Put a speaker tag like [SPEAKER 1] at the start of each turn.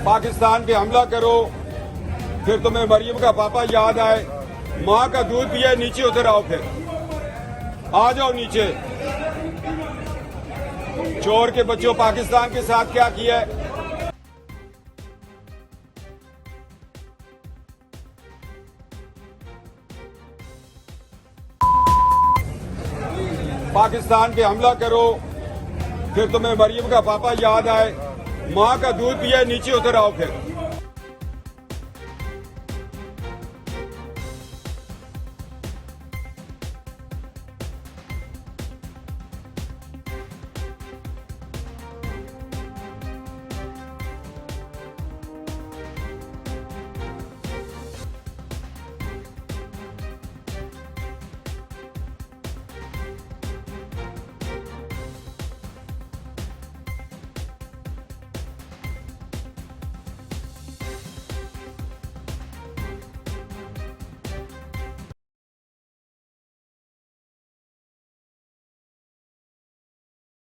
[SPEAKER 1] पाकिस्तान पे हमला करो, फिर तुम्हें मरियम का पापा याद आए, माँ का दूध पिए, नीचे उतर आओ, फिर आ जाओ नीचे। चोर के बच्चों, पाकिस्तान के साथ क्या किया है? पाकिस्तान पे हमला करो, फिर तुम्हें मरियम का पापा याद आए, माँ का दूध पिए, नीचे उतर आओ, फिर